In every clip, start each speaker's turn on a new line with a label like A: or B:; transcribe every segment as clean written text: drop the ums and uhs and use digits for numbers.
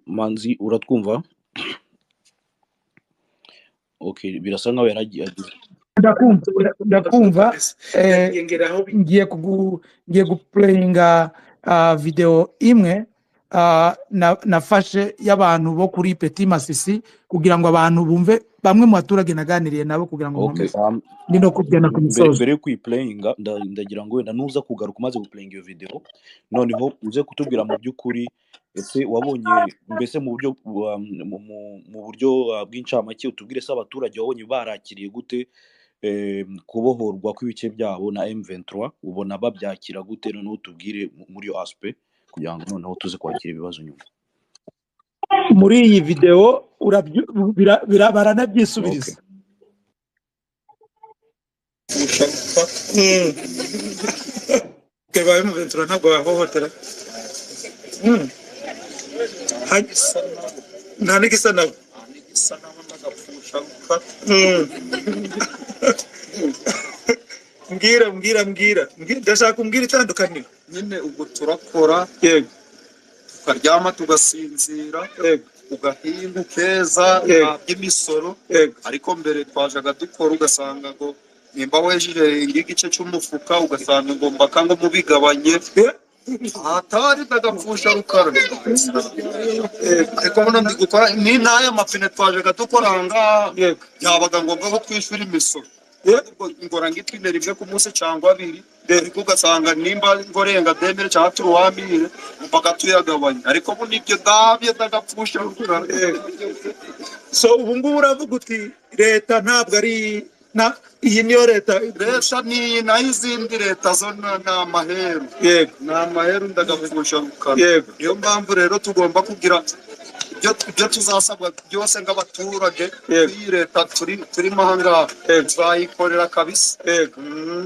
A: Manzi uratwumva? Okay, birasa nkaho yaragiye.
B: ndakumva ngiye guplayinga video imwe nafashe y'abantu bo kuri Petit Masisi kugira ngo abantu bumve bamwe mu baturage naganiriye nabo kugira ngo
A: Okay,
B: ndi no kugenda ku misozo.
A: mbere yo kuyiplayinga ndagira ngo wenda nuza kugaruka umaze guplayinga iyo video noneho uze kutubwira mu by'ukuri ese wabonye mbese mu buryo mu buryo bw'incamake utubwire se abaturage wabonye barakiriye gute kubohorwa kw'ibice byabo na M23 ubona babyakira gute noneho utubwire muri iyo aspect kugira ngo noneho tuze kwakira ibibazo nyuma.
B: Muri iyi video baranabyisubiriza.
C: Que va M23 ntabwo bahohotera nta n'igisa nabo mbwira ndashaka kumbwira itandukaniro
D: nyine ubwo turakora
C: yego
D: tukaryama tugasinzira
C: yego
D: ugahinga ukeza by'imisoro ariko mbere twajaga dukora ugasanga ngo nimba wejeje igice cy'umufuka ugasanga ngomba kango mubigabanye atari ndagapfusha rukara ariko mbona ndi gukora ni naye mapine twajaga dukora ngaha yabaga ngombwa ko twishyura imisoro ngora ngitwine rimwe ku munsi cyangwa abiri ariko ugasanga nimba ngorenga demere cyangwa turuwamire mpaka tuyagabanya ariko ubu nibyo ndabye ndagapfusha rukara.
C: So ubu ngubu uravuga uti leta ntabwo ari iyi niyo leta
D: ni nayo izindi leta zo na maheru
C: yego
D: na maheru ndagapfusha rukara. Niyo mpamvu rero tugomba kugira ibyo tuzasabwa byose nk'abaturage iyi leta turimo aha ngaha tuzayikorera kabisa.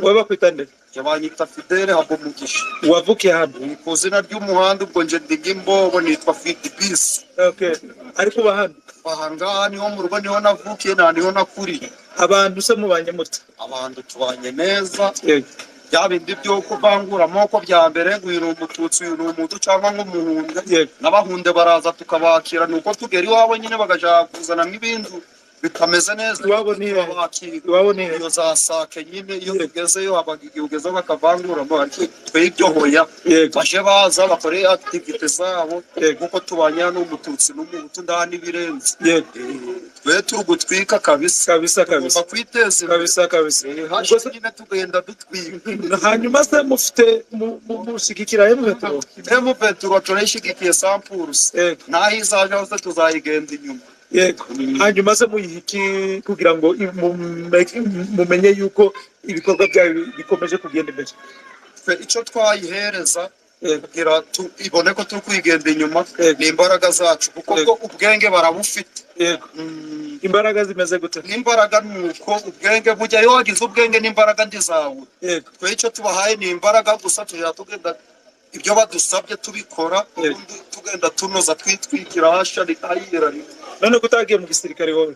C: wowe bakwita nde?
D: Banyita Fidele Habumugisha.
C: Wavukiye hano?
D: Ku izina ry'umuhanda ubwo nje ndi Imbogo nitwa Fidibisi.
C: Okay, ariko uba hano?
D: Aha ngaha niho mu rugo niho navukiye niho nakuriye.
C: Abantu se mubanye mute?
D: Abantu tubanye neza. Bya bindi byo kuvangura amoko bya mbere ngo uyu ni umututsi uyu ni umutu cyangwa nk'umuhunde n'abahunde baraza tukabakira nuko tugera iwabo nyine bagashaka kuzana n'ibintu bitameze neza.
C: Iwabo ni
D: iyo za sake nyine iyo ugezeyo abaga igihe ugezeho bakavanguramo ariko twebwe hoya baje baza bakore activite zabo kuko tubanye n'umututsi n'umuhutu ndani birenze twe turi gutwika kabisa bakwiteza
C: kabisa
D: ubwo nyine tugenda dutwika.
C: Hanyuma se mufite mushigikira
D: M23 turayishigikiye sampurus naho izaje hose tuzayigenda inyuma.
C: Hanyuma se muyihiki kugira ngo mumenye yuko ibikorwa byayo bikomeje kugenda imbere.
D: Icyo twayihereza kugira ibone ko turi kwigenda inyuma ni imbaraga zacu kuko ubwenge barabufite.
C: Imbaraga zimeze gute?
D: Imbaraga nuko ubwenge bujya iyo wagize ubwenge n'imbaraga ndi zawe. Twe icyo tubahaye ni imbaraga gusa tujya tugenda ibyo badusabye tubikora tugenda tunoza twitwikira hashari ayira.
C: None kutagiye mu gisirikare wowe?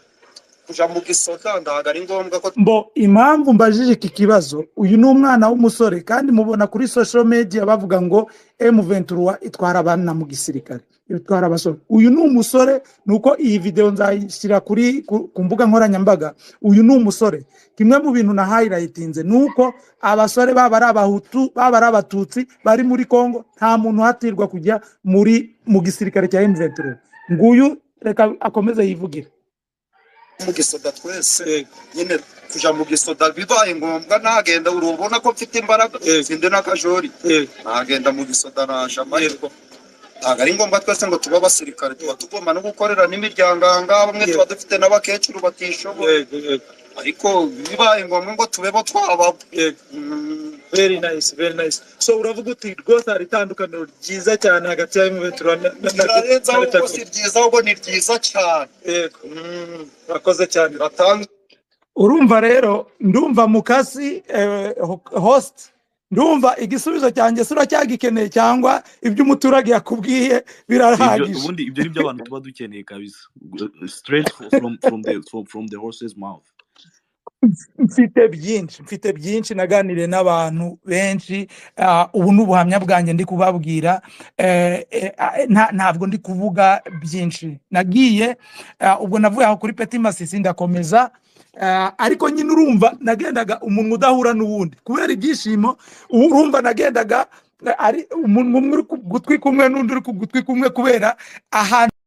D: Kuja mu gisoda ndaga ari ngombwa ko
B: impamvu mbajije iki kibazo uyu ni umwana w'umusore kandi mubona kuri social media bavuga ngo M23 itwara abana mu gisirikare itwara abasore. Uyu ni umusore nuko iyi video nzayishyira ku mbuga nkoranyambaga. Uyu ni umusore kimwe mu bintu na highlightinze nuko abasore baba ari abahutu baba ari abatutsi bari muri Kongo nta muntu hatirwa kujya mu gisirikare cya M23. Nguyu reka akomeze yivugire.
D: Mu gisoda twese nyine kuja mu gisoda bibaye ngombwa nagenda urubona ko mfite imbaraga sinde n'akajori nagenda mu gisoda nasha amahirwe ntago ari ngombwa twese ngo tuba abasirikare tuba tugomba no gukorera n'imiryango bamwe tuba dufite n'abakecuru batishoboye ariko bibaye ngombwa ngo tubebo twababo.
C: Very nice. So uravuga uti rwose hari itandukaniro ryiza cyane hagati ya M23
D: na si ryiza ahubwo ni ryiza cyane.
C: Urakoze cyane.
B: Urumva rero ndumva mukasi host ndumva igisubizo cyanjye sura cyagikeneye cyangwa ibyo umuturage yakubwiye birahagije.
A: Ubundi ibyo ni byo abantu tuba dukeneye kabisa straight from the horse's mouth.
B: mfite byinshi naganiriye n'abantu benshi. Ubu n'ubuhamya bwanjye ndi kubabwira, ntabwo ndi kuvuga byinshi. Nagiye ubwo navuye aho kuri Petit Masisi ndakomeza, ariko nyine urumva nagendaga umuntu udahura n'uwundi kubera ibyishimo. Urumva nagendaga ari umuntu umwe uri ku gutwi kumwe n'undi uri ku gutwi kumwe kubera ahantu